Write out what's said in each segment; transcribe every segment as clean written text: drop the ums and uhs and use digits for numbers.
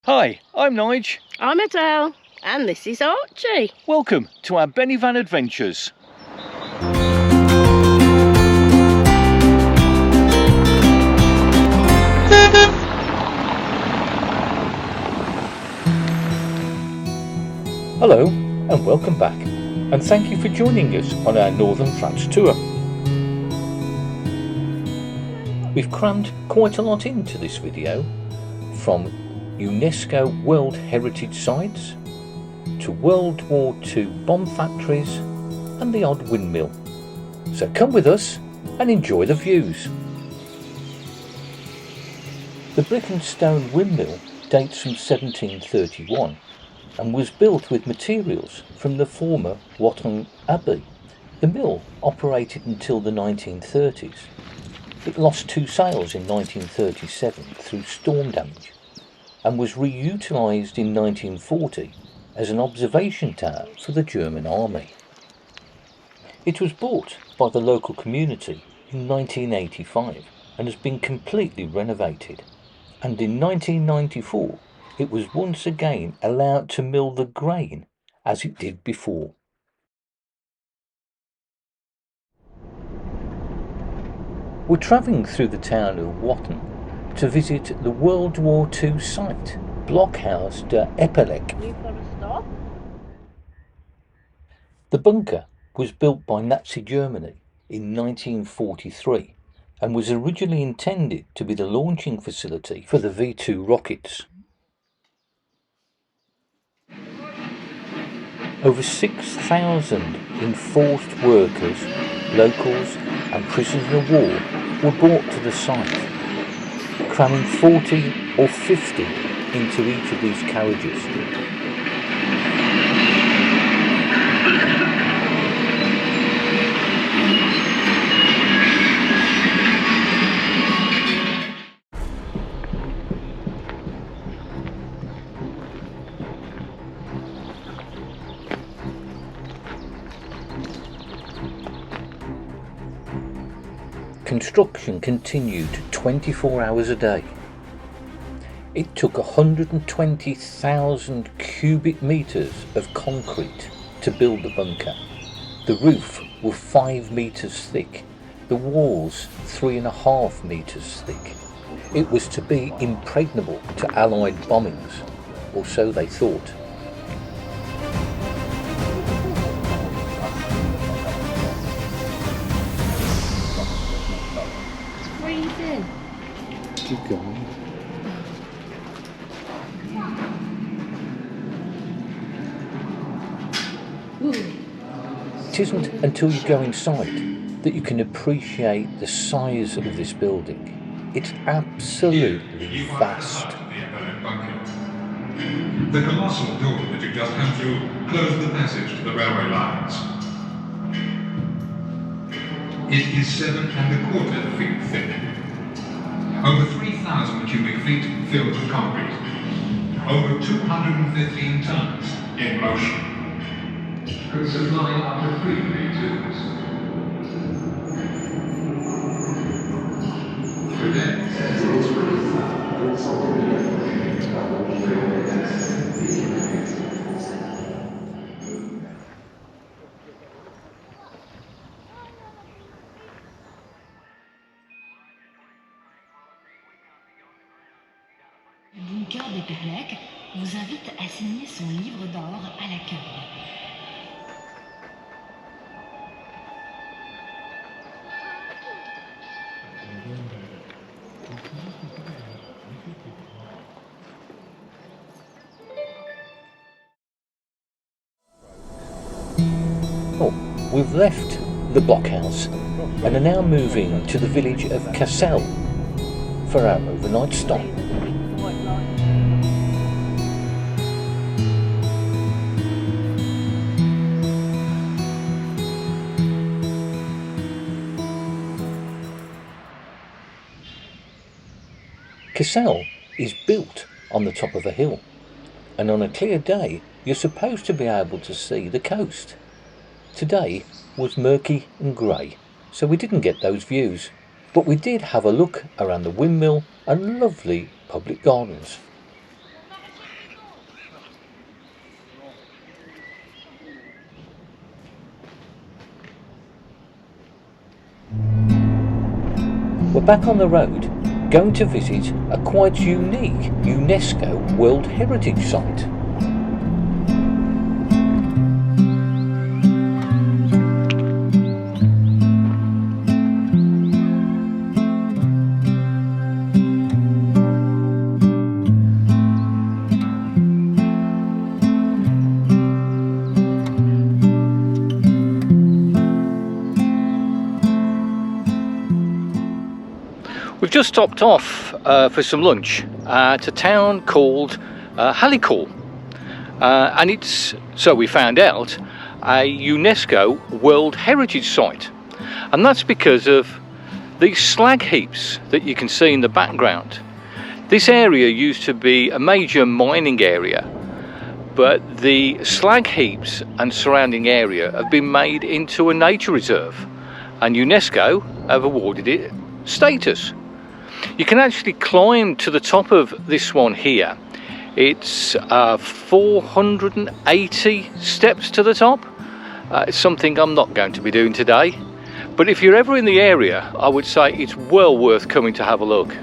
Hi, I'm Nige. I'm Adele, and this is Archie. Welcome to our Benivan Adventures. Hello and welcome back, and thank you for joining us on our Northern France tour. We've crammed quite a lot into this video, from UNESCO World Heritage Sites to World War II bomb factories and the odd windmill. So come with us and enjoy the views. The brick and stone windmill dates from 1731 and was built with materials from the former Watten Abbey. The mill operated until the 1930s. It lost 2 sails in 1937 through storm damage and was reutilised in 1940 as an observation tower for the German army. It was bought by the local community in 1985 and has been completely renovated, and in 1994 it was once again allowed to mill the grain as it did before. We're travelling through the town of Watten to visit the World War II site, Blockhaus de Éperlecque. You've got to stop. The bunker was built by Nazi Germany in 1943 and was originally intended to be the launching facility for the V2 rockets. Over 6,000 enforced workers, locals and prisoners of war were brought to the site, cramming 40 or 50 into each of these carriages. Construction continued 24 hours a day. It took 120,000 cubic metres of concrete to build the bunker. The roof was 5 metres thick, the walls 3.5 metres thick. It was to be impregnable to Allied bombings, or so they thought. Keep going. It isn't until you go inside that you can appreciate the size of this building. It's absolutely vast. The colossal door that you just come through closed the passage to the railway lines. It is 7¼ feet thick. Over 3,000 cubic feet filled with concrete. Over 215 tons in motion. Could supply up to 3 V2s. Today, Le bunker d'Éperlecque vous invite à signer son livre d'or à l'accueil. Oh, we've left the Blockhaus and are now moving to the village of Cassel for our overnight stop. Cassel is built on the top of a hill, and on a clear day you're supposed to be able to see the coast. Today was murky and grey, so we didn't get those views, but we did have a look around the windmill and lovely public gardens. we're back on the road, going to visit a quite unique UNESCO World Heritage Site. We've just stopped off for some lunch at a town called Haillicourt, and it's, so we found out, a UNESCO World Heritage Site, and that's because of these slag heaps that you can see in the background. This area used to be a major mining area, but the slag heaps and surrounding area have been made into a nature reserve, and UNESCO have awarded it status. You can actually climb to the top of this one here. It's 480 steps to the top. It's something I'm not going to be doing today, but if you're ever in the area, I would say it's well worth coming to have a look.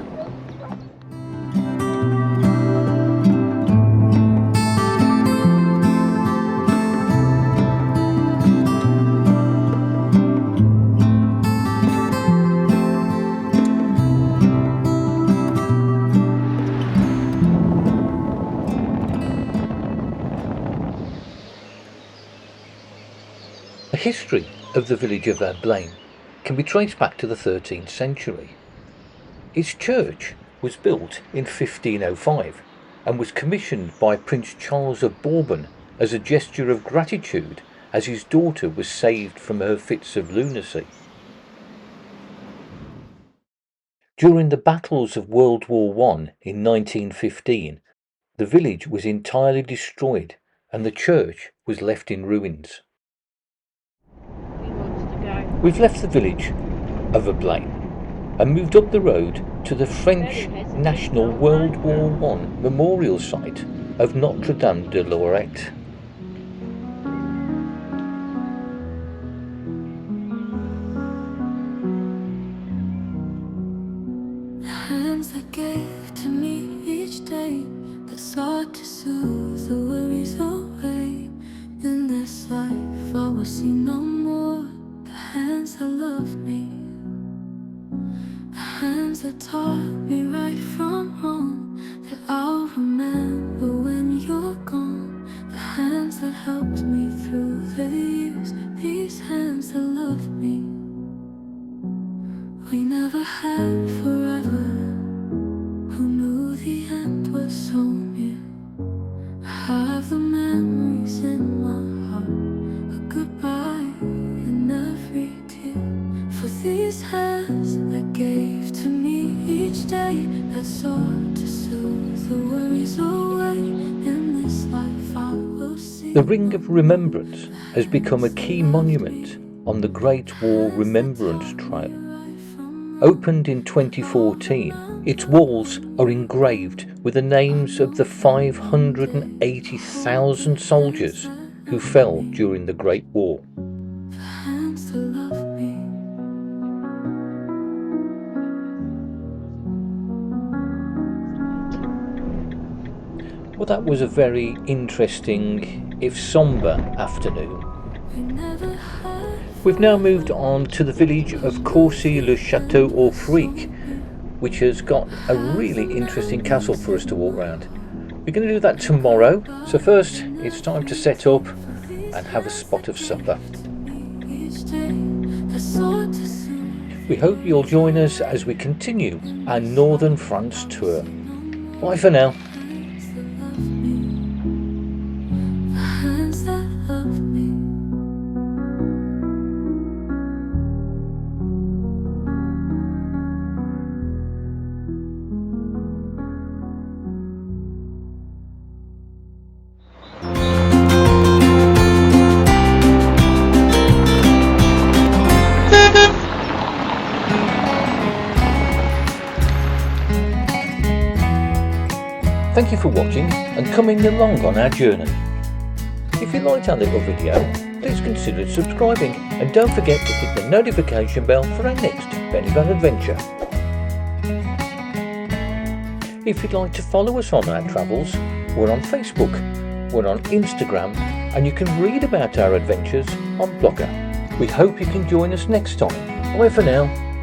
The history of the village of Éperlecque can be traced back to the 13th century. Its church was built in 1505 and was commissioned by Prince Charles of Bourbon as a gesture of gratitude as his daughter was saved from her fits of lunacy. During the battles of World War I in 1915, the village was entirely destroyed and the church was left in ruins. We've left the village of Éperlecque and moved up the road to the French National WW1 memorial site of Notre-Dame-de-Lorette. The hands that gave to me each day, that sought to soothe the worries away. In this life I will see no more. The hands that loved me, the hands that taught me right from wrong, that I'll remember when you're gone. The hands that helped me through the years, these hands that loved me. We never had forever, who knew the end was so near. I have the memories in my heart, a goodbye in every tear. For these hands that gave to me each day, that sought to soothe the worries away. In this life I will see. The Ring of Remembrance has become a key monument on the Great War Remembrance Trail. Opened in 2014, its walls are engraved with the names of the 580,000 soldiers who fell during the Great War. The hands that love me. Well, that was a very interesting, if sombre, afternoon. We never had. We've now moved on to the village of Courcy-le-Château-Auffrique, which has got a really interesting castle for us to walk around. We're going to do that tomorrow, so first it's time to set up and have a spot of supper. We hope you'll join us as we continue our Northern France tour. Bye for now. Thank you for watching and coming along on our journey. If you liked our little video, please consider subscribing and don't forget to hit the notification bell for our next benivan adventure. If you'd like to follow us on our travels, we're on Facebook, we're on Instagram, and you can read about our adventures on Blogger. We hope you can join us next time. Bye for now.